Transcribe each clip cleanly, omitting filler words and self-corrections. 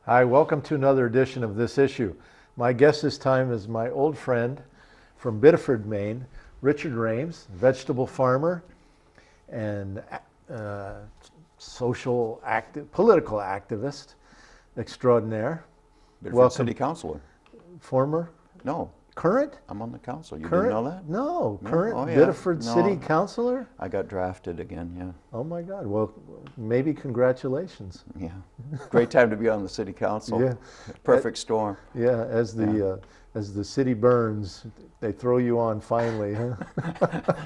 Hi, welcome to another edition of This Issue. My guest this time is my old friend from Biddeford, Maine, Richard Rhames, vegetable farmer and political activist extraordinaire. Biddeford Welcome. City Councilor. Former? No, Current? I'm on the council. You Current? didn't know that? No, No? current Oh, yeah. Biddeford No. City Councilor? I got drafted again, yeah. Oh my God, well, maybe congratulations. Yeah. Great time to be on the city council. Yeah. Perfect storm. Yeah, as the city burns, they throw you on finally, huh?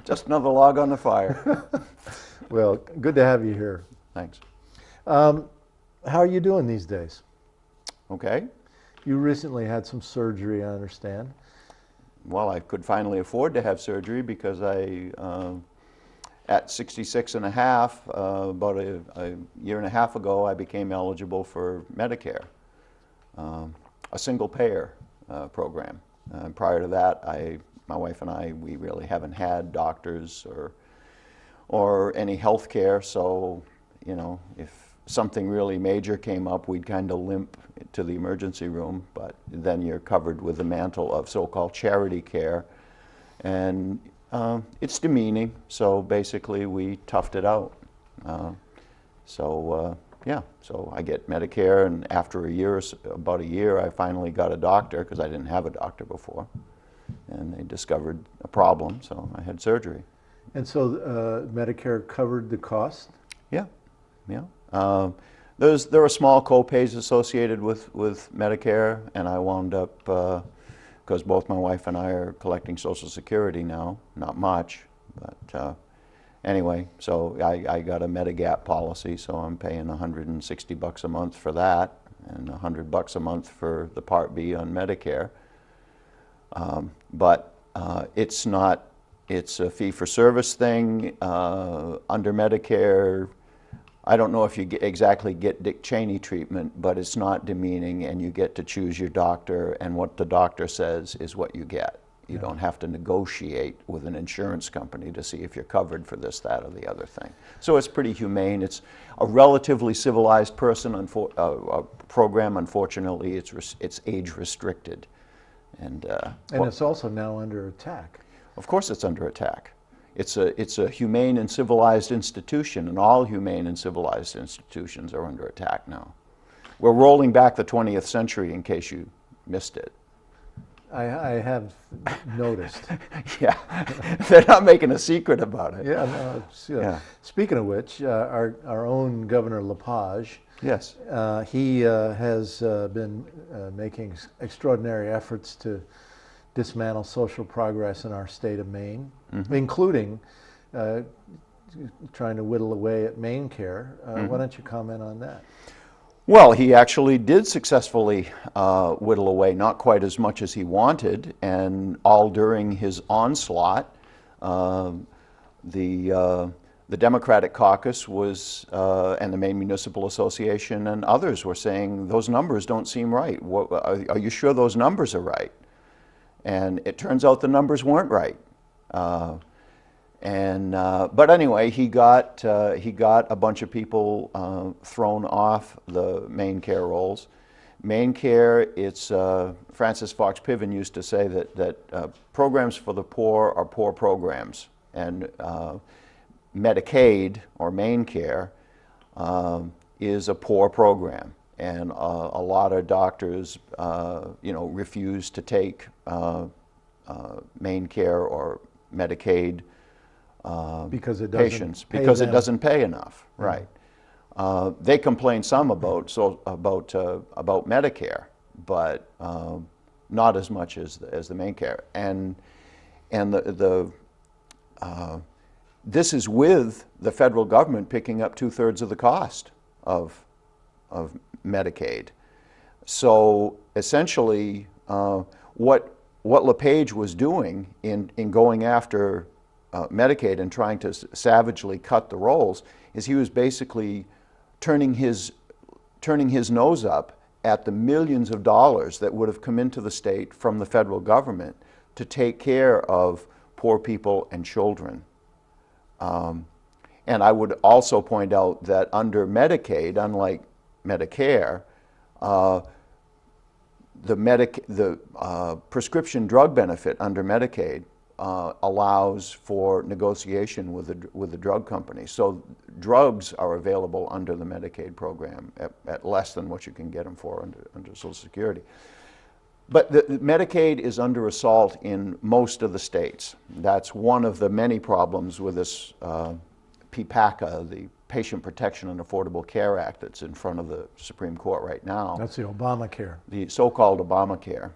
Just another log on the fire. Well, good to have you here. Thanks. How are you doing these days? Okay. You recently had some surgery, I understand. Well, I could finally afford to have surgery because at 66 and a half, about a year and a half ago, I became eligible for Medicare, a single payer program. Prior to that, my wife and I, we really haven't had doctors or any health care, so, you know, if something really major came up, we'd kind of limp to the emergency room, but then you're covered with the mantle of so-called charity care, and it's demeaning, so basically we toughed it out. Yeah, so I get Medicare, and after about a year, I finally got a doctor, because I didn't have a doctor before, and they discovered a problem, so I had surgery. And so Medicare covered the cost? Yeah, yeah. There are small co-pays associated with Medicare, and I wound up, because both my wife and I are collecting Social Security now, not much, but anyway, so I got a Medigap policy, so I'm paying $160 a month for that, and $100 a month for the Part B on Medicare. But it's a fee-for-service thing. Under Medicare, I don't know if you exactly get Dick Cheney treatment, but it's not demeaning, and you get to choose your doctor, and what the doctor says is what you get. You don't have to negotiate with an insurance company to see if you're covered for this, that, or the other thing. So it's pretty humane. It's a relatively civilized program. Unfortunately, it's age restricted. And it's also now under attack. Of course it's under attack. It's a humane and civilized institution, and all humane and civilized institutions are under attack now. We're rolling back the 20th century, in case you missed it. I have noticed. Yeah, they're not making a secret about it. Yeah, no, Yeah. Speaking of which, our own Governor LePage, Yes. he has been making extraordinary efforts to dismantle social progress in our state of Maine, including trying to whittle away at Maine Care. Why don't you comment on that? Well, he actually did successfully whittle away, not quite as much as he wanted, and all during his onslaught, the Democratic caucus was, and the Maine Municipal Association and others were saying, those numbers don't seem right. Are you sure those numbers are right? And it turns out the numbers weren't right. But anyway, he got a bunch of people thrown off the Maine Care rolls. Maine Care, it's Francis Fox Piven used to say that programs for the poor are poor programs, and Medicaid or Maine Care is a poor program. And a lot of doctors, refuse to take Maine Care or Medicaid because it patients because it doesn't pay enough, right? They complain some about Medicare, but not as much as the Maine Care. And this is with the federal government picking up 2/3 of the cost of Medicaid. So essentially, what LePage was doing in going after Medicaid and trying to savagely cut the rolls is he was basically turning his nose up at the millions of dollars that would have come into the state from the federal government to take care of poor people and children. And I would also point out that under Medicaid, unlike Medicare, the prescription drug benefit under Medicaid allows for negotiation with the drug company. So drugs are available under the Medicaid program at less than what you can get them for under Social Security. But Medicaid is under assault in most of the states. That's one of the many problems with this PPACA, the Patient Protection and Affordable Care Act, that's in front of the Supreme Court right now. That's the Obamacare. The so-called Obamacare.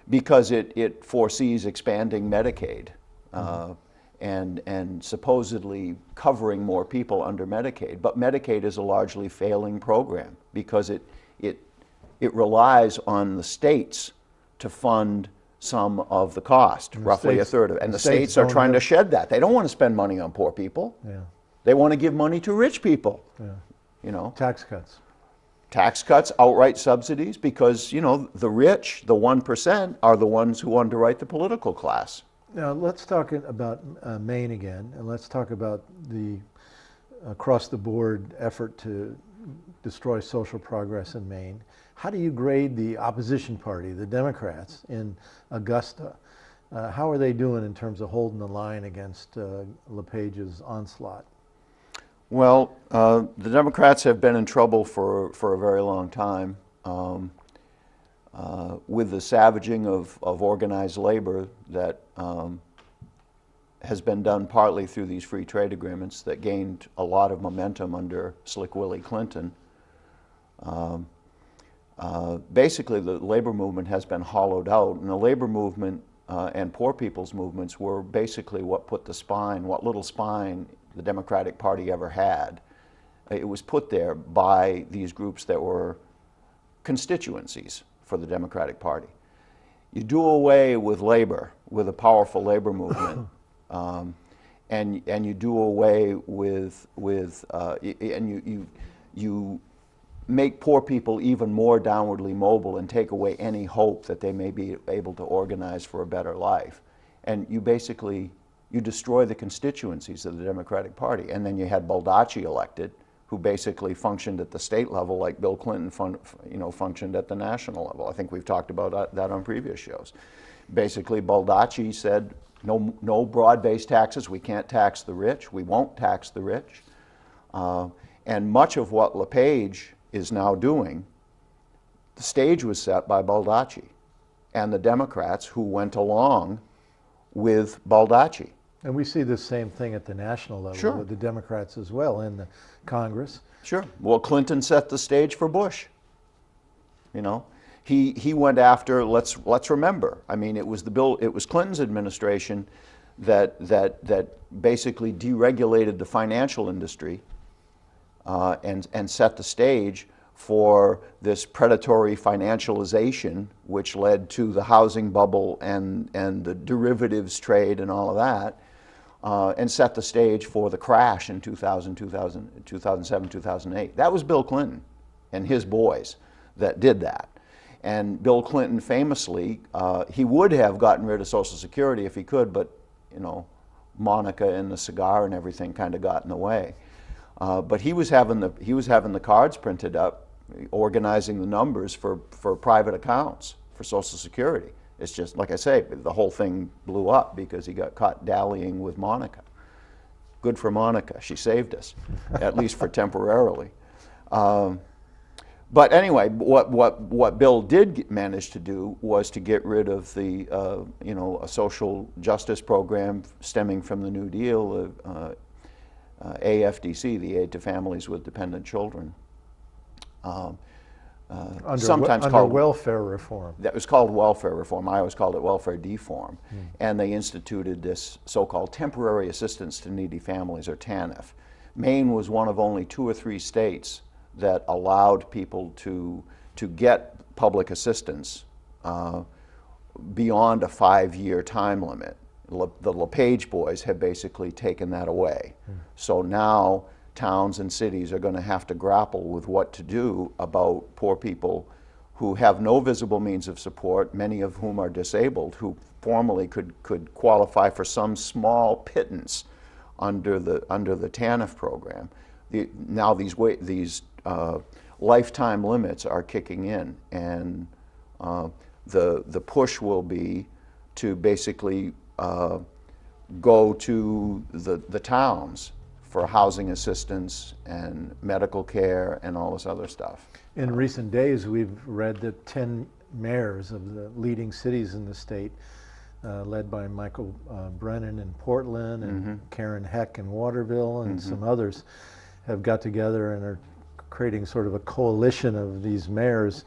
Because it foresees expanding Medicaid and supposedly covering more people under Medicaid. But Medicaid is a largely failing program because it relies on the states to fund some of the cost, roughly a third of it. And the states are trying to shed that. They don't want to spend money on poor people. Yeah. They want to give money to rich people. Yeah. You know, Tax cuts. tax cuts, outright subsidies, because, you know, the rich, the 1%, are the ones who underwrite the political class. Now let's talk about Maine again, and let's talk about the across-the-board effort to destroy social progress in Maine. How do you grade the opposition party, the Democrats, in Augusta? How are they doing in terms of holding the line against LePage's onslaught? Well, the Democrats have been in trouble for a very long time with the savaging of organized labor that has been done partly through these free trade agreements that gained a lot of momentum under Slick Willie Clinton. Basically, the labor movement has been hollowed out, and the labor movement and poor people's movements were basically what put the spine, what little spine the Democratic Party ever had. It was put there by these groups that were constituencies for the Democratic Party. You do away with labor, with a powerful labor movement, and you do away with and you make poor people even more downwardly mobile and take away any hope that they may be able to organize for a better life. And you basically, you destroy the constituencies of the Democratic Party. And then you had Baldacci elected, who basically functioned at the state level like Bill Clinton functioned at the national level. I think we've talked about that on previous shows. Basically, Baldacci said, no broad-based taxes. We can't tax the rich. We won't tax the rich. And much of what LePage is now doing, the stage was set by Baldacci and the Democrats who went along with Baldacci. And we see the same thing at the national level, Sure, with the Democrats as well in the Congress. Sure. Well, Clinton set the stage for Bush. You know, he went after. Let's remember. I mean, it was Clinton's administration that basically deregulated the financial industry and set the stage for this predatory financialization, which led to the housing bubble and the derivatives trade and all of that, and set the stage for the crash in 2007, 2008. That was Bill Clinton and his boys that did that. And Bill Clinton famously, he would have gotten rid of Social Security if he could, but, you know, Monica and the cigar and everything kind of got in the way. But he was having the cards printed up, organizing the numbers for private accounts for Social Security. It's just, like I say, the whole thing blew up because he got caught dallying with Monica. Good for Monica. She saved us, at least for temporarily. But anyway, what Bill did manage to do was to get rid of the a social justice program stemming from the New Deal, AFDC, the Aid to Families with Dependent Children. Sometimes called welfare reform. That was called welfare reform. I always called it welfare deform. And they instituted this so-called temporary assistance to needy families, or TANF. Maine was one of only 2 or 3 states that allowed people to get public assistance beyond a 5-year time limit. The LePage boys have basically taken that away. So now towns and cities are going to have to grapple with what to do about poor people who have no visible means of support, many of whom are disabled, who formerly could qualify for some small pittance under the TANF program. Now these lifetime limits are kicking in, and the push will be to basically go to the towns for housing assistance and medical care and all this other stuff. In recent days, we've read that 10 mayors of the leading cities in the state, led by Michael Brennan in Portland and Karen Heck in Waterville and some others, have got together and are creating sort of a coalition of these mayors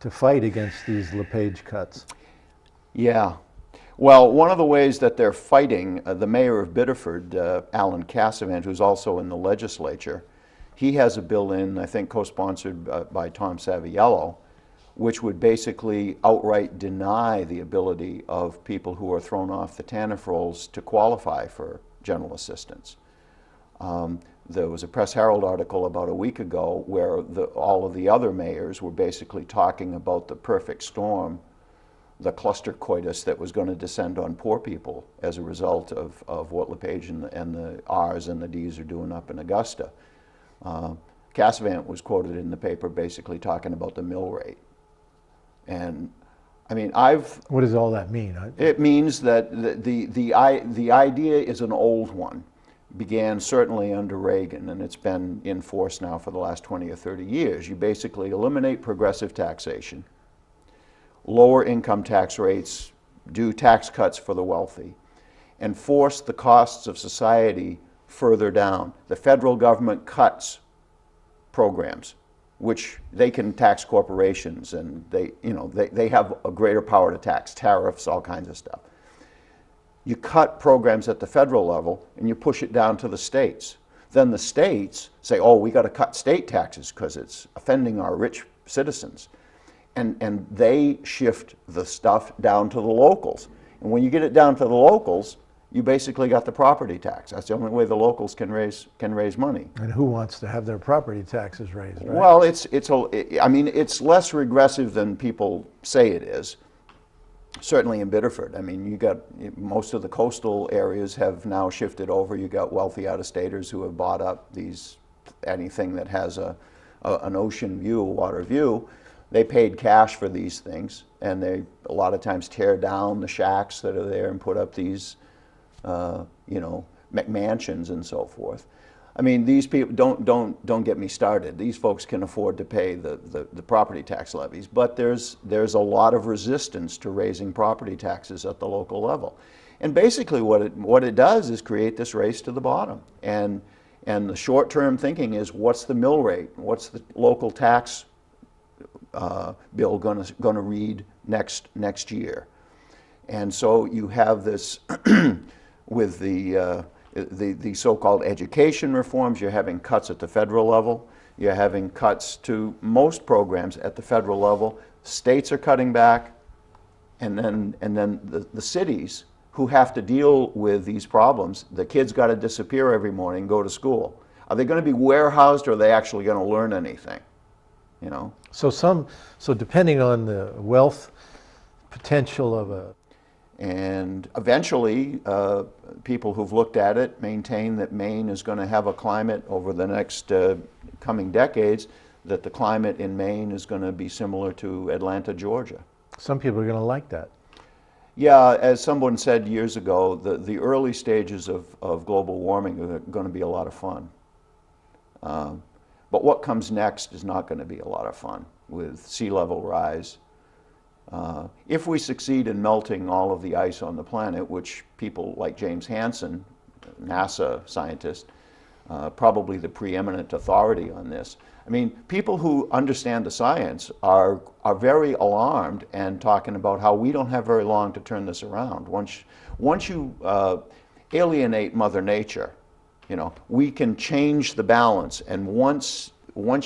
to fight against these LePage cuts. Yeah. Well, one of the ways that they're fighting, the mayor of Biddeford, Alan Cassavant, who's also in the legislature, he has a bill in, I think co-sponsored by Tom Saviello, which would basically outright deny the ability of people who are thrown off the TANF rolls to qualify for general assistance. There was a Press Herald article about a week ago where all of the other mayors were basically talking about the perfect storm, the cluster coitus that was going to descend on poor people as a result of what LePage and the R's and the D's are doing up in Augusta. Cassavant was quoted in the paper basically talking about the mill rate. And I mean, What does all that mean? It means that the idea is an old one. Began certainly under Reagan, and it's been in force now for the last 20 or 30 years. You basically eliminate progressive taxation, lower income tax rates, do tax cuts for the wealthy, and force the costs of society further down. The federal government cuts programs, which they can tax corporations, and they have a greater power to tax, tariffs, all kinds of stuff. You cut programs at the federal level and you push it down to the states. Then the states say, oh, we got to cut state taxes because it's offending our rich citizens. And they shift the stuff down to the locals. And when you get it down to the locals, you basically got the property tax. That's the only way the locals can raise money. And who wants to have their property taxes raised, right? Well, I mean, it's less regressive than people say it is. Certainly in Biddeford. I mean, you got most of the coastal areas have now shifted over. You got wealthy out-of-staters who have bought up anything that has an ocean view, a water view. They paid cash for these things, and they a lot of times tear down the shacks that are there and put up these, McMansions and so forth. I mean, these people don't get me started. These folks can afford to pay the property tax levies, but there's a lot of resistance to raising property taxes at the local level. And basically what it does is create this race to the bottom. And the short-term thinking is, what's the mill rate? What's the local tax bill going to read next year? And so you have this with the so-called education reforms. You're having cuts at the federal level. You're having cuts to most programs at the federal level. States are cutting back, and then the cities who have to deal with these problems, the kids got to disappear every morning and go to school. Are they going to be warehoused, or are they actually going to learn anything? So depending on the wealth potential of a... And eventually, people who've looked at it maintain that Maine is going to have a climate over the next coming decades, that the climate in Maine is going to be similar to Atlanta, Georgia. Some people are going to like that. Yeah, as someone said years ago, the early stages of global warming are going to be a lot of fun. But what comes next is not going to be a lot of fun with sea level rise. If we succeed in melting all of the ice on the planet, which people like James Hansen, NASA scientist, probably the preeminent authority on this. I mean, people who understand the science are very alarmed and talking about how we don't have very long to turn this around. Once you alienate Mother Nature, we can change the balance, and once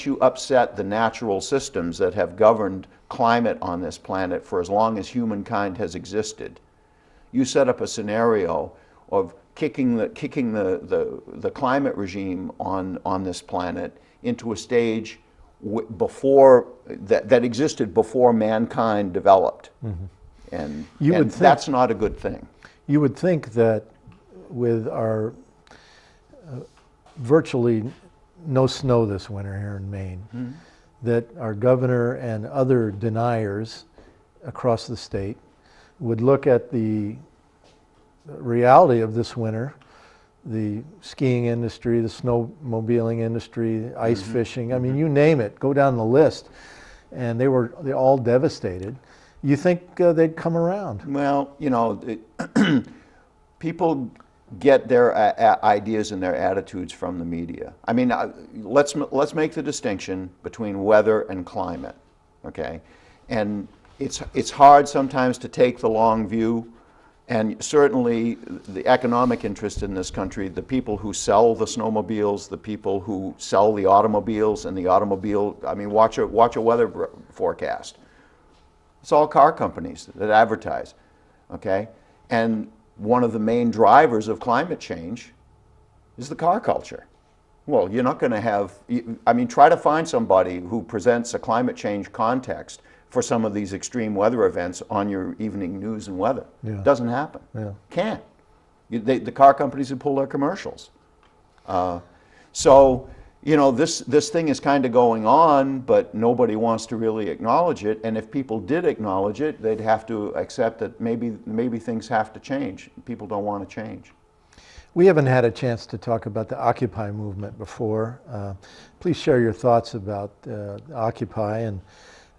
you upset the natural systems that have governed climate on this planet for as long as humankind has existed, you set up a scenario of kicking the climate regime on this planet into a stage before that existed before mankind developed. And that's not a good thing. You would think that with our virtually no snow this winter here in Maine, that our governor and other deniers across the state would look at the reality of this winter, the skiing industry, the snowmobiling industry, ice fishing, I mean, you name it, go down the list, and they're all devastated. You think they'd come around? Well, you know, people get their ideas and their attitudes from the media. I mean, let's make the distinction between weather and climate, okay? And it's hard sometimes to take the long view, and certainly the economic interest in this country, the people who sell the snowmobiles, the people who sell the automobiles, and the automobile, I mean, watch a weather forecast. It's all car companies that advertise, okay? And one of the main drivers of climate change is the car culture. Well, you're not going to have, I mean, try to find somebody who presents a climate change context for some of these extreme weather events on your evening news and weather. Yeah. Doesn't happen. Yeah. Can't. The car companies would pull their commercials. So, you know, this thing is kind of going on, but nobody wants to really acknowledge it. And if people did acknowledge it, they'd have to accept that maybe things have to change. People don't want to change. We haven't had a chance to talk about the Occupy movement before. Please share your thoughts about Occupy and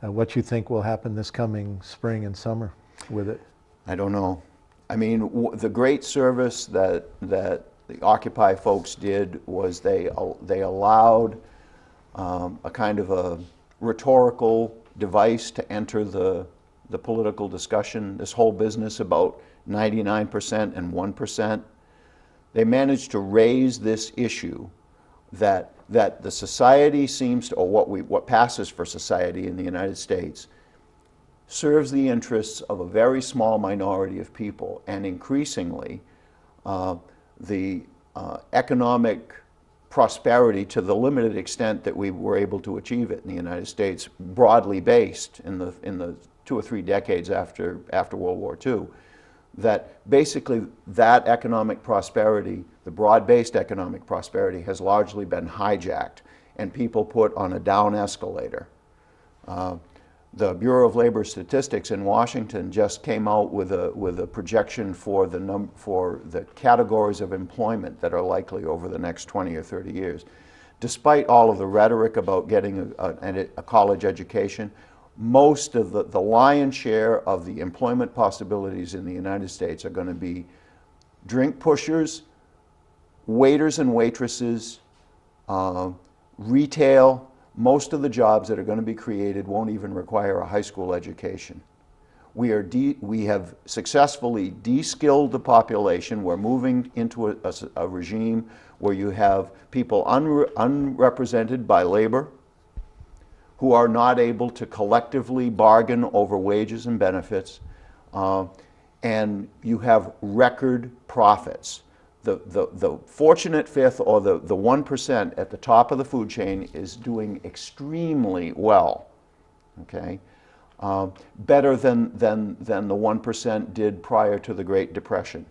what you think will happen this coming spring and summer with it. I don't know. I mean, the great service that the Occupy folks did was they allowed a kind of a rhetorical device to enter the political discussion, this whole business about 99% and 1%. They managed to raise this issue that the society seems to, or what passes for society in the United States, serves the interests of a very small minority of people, and increasingly the economic prosperity, to the limited extent that we were able to achieve it in the United States, broadly based in the 2 or 3 decades after World War II, that basically that economic prosperity, the broad-based economic prosperity, has largely been hijacked and people put on a down escalator. The Bureau of Labor Statistics in Washington just came out with a projection for the categories of employment that are likely over the next 20 or 30 years. Despite all of the rhetoric about getting a college education, most of the lion's share of the employment possibilities in the United States are going to be drink pushers, waiters and waitresses, retail. Most of the jobs that are going to be created won't even require a high school education. We have successfully de-skilled the population. We're moving into a regime where you have people unrepresented by labor, who are not able to collectively bargain over wages and benefits, and you have record profits. The fortunate fifth, or the 1% at the top of the food chain, is doing extremely well, okay? Better than the 1% did prior to the Great Depression.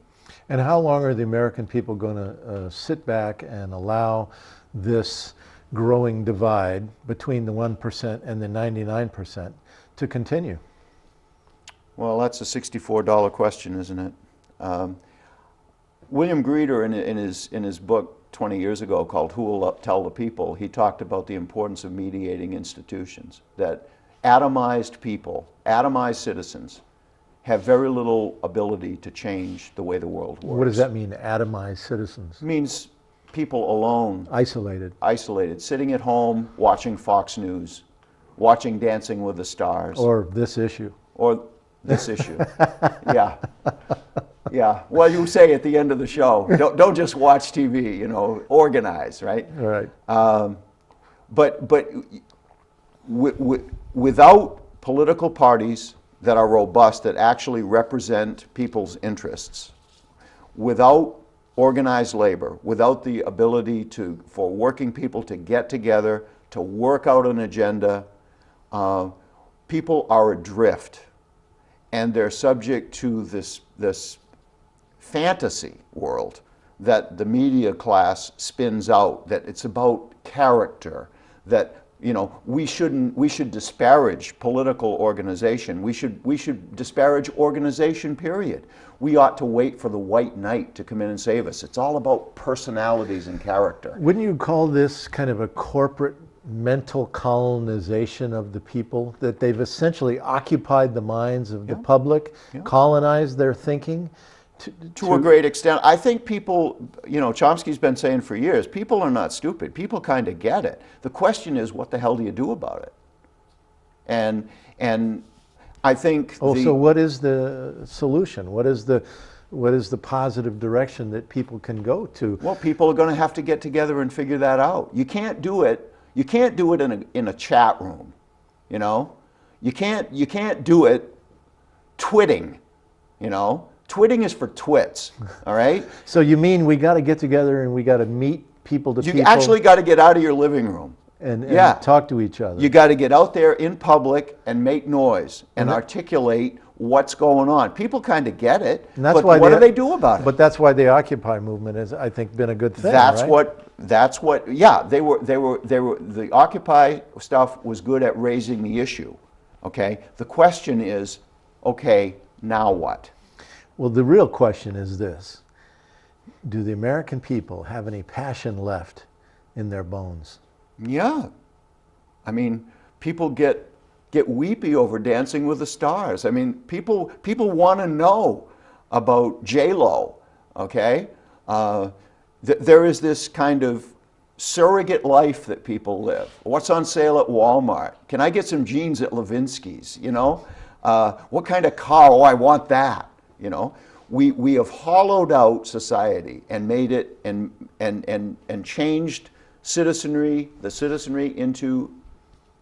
And how long are the American people going to sit back and allow this growing divide between the 1% and the 99% to continue? Well, that's a $64 question, isn't it? William Greeter, in his book 20 years ago called Who Will Tell the People, he talked about the importance of mediating institutions, that atomized people, atomized citizens, have very little ability to change the way the world works. What does that mean, atomized citizens? It means people alone. Isolated. Isolated, sitting at home, watching Fox News, watching Dancing with the Stars. Or this issue. Or this issue. Yeah. Yeah. Well, you say at the end of the show, don't just watch TV, you know, organize, right? Right. But without political parties that are robust, that actually represent people's interests, without organized labor, without the ability for working people to get together, to work out an agenda, people are adrift, and they're subject to this fantasy world that the media class spins out, that it's about character, that we should disparage political organization. We should disparage organization, period. We ought to wait for the white knight to come in and save us. It's all about personalities and character. Wouldn't you call this kind of a corporate mental colonization of the people, that they've essentially occupied the minds of the public, colonized their thinking? To a great extent. I think people, Chomsky's been saying for years, people are not stupid. People kind of get it. The question is, what the hell do you do about it? And I think so what is the solution? What is the positive direction that people can go to? Well, people are going to have to get together and figure that out. You can't do it in a chat room, You can't do it twitting, Twitting is for twits, all right? So you mean we got to get together and we got to meet people to people? You actually got to get out of your living room. And talk to each other. You got to get out there in public and make noise and articulate what's going on. People kind of get it, and that's but what do they do about it? But that's why the Occupy movement has, I think, been a good thing, That's right? The Occupy stuff was good at raising the issue, okay? The question is, okay, now what? Well, the real question is this: do the American people have any passion left in their bones? Yeah. I mean, people get weepy over Dancing with the Stars. I mean, people want to know about J-Lo, okay? There is this kind of surrogate life that people live. What's on sale at Walmart? Can I get some jeans at Levinsky's, What kind of car? Oh, I want that, We have hollowed out society and made it and changed the citizenry into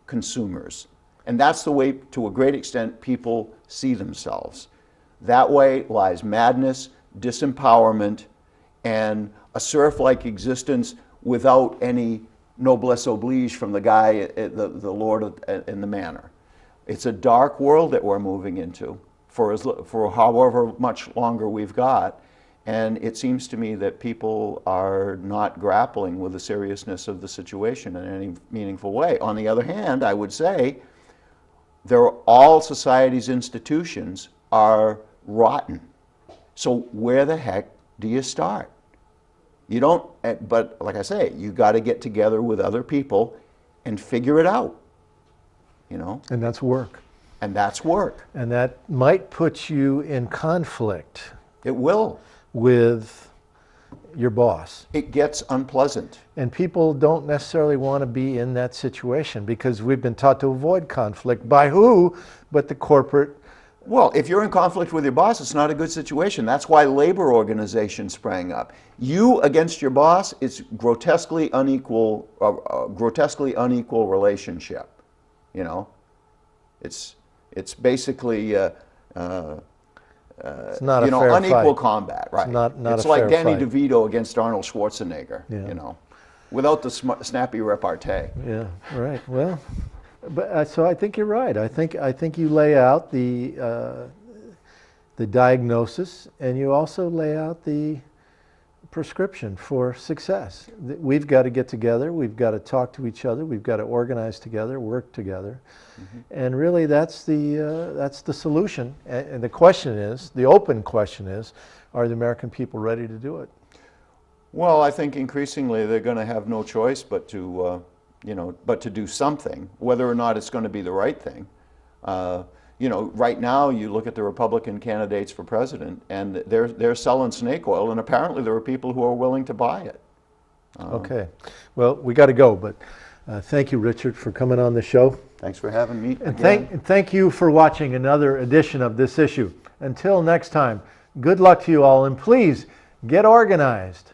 consumers. And that's the way, to a great extent, people see themselves. That way lies madness, disempowerment, and a serf-like existence without any noblesse oblige from the guy, the lord in the manor. It's a dark world that we're moving into for however much longer we've got. And it seems to me that people are not grappling with the seriousness of the situation in any meaningful way. On the other hand, I would say all society's institutions are rotten. So where the heck do you start? You don't, but like I say, you got to get together with other people and figure it out, And that's work. And that's work. And that might put you in conflict. It will. With your boss. It gets unpleasant. And people don't necessarily want to be in that situation because we've been taught to avoid conflict. By who? But the corporate. Well, if you're in conflict with your boss, it's not a good situation. That's why labor organizations sprang up. You against your boss, it's grotesquely unequal relationship. It's basically it's not a fair unequal fight. combat, right? It's a like fair Danny fight. DeVito against Arnold Schwarzenegger, without the snappy repartee. Yeah, right. Well, but so I think you're right. I think you lay out the diagnosis, and you also lay out the prescription for success. We've got to get together. We've got to talk to each other. We've got to organize together, work together, and really that's the solution. And the question is, the open question is, are the American people ready to do it? Well, I think increasingly they're going to have no choice but to do something, whether or not it's going to be the right thing. Right now you look at the Republican candidates for president, and they're selling snake oil, and apparently there are people who are willing to buy it. Okay. Well, we got to go, but thank you, Richard, for coming on the show. Thanks for having me. And thank you for watching another edition of This Issue. Until next time, good luck to you all, and please get organized.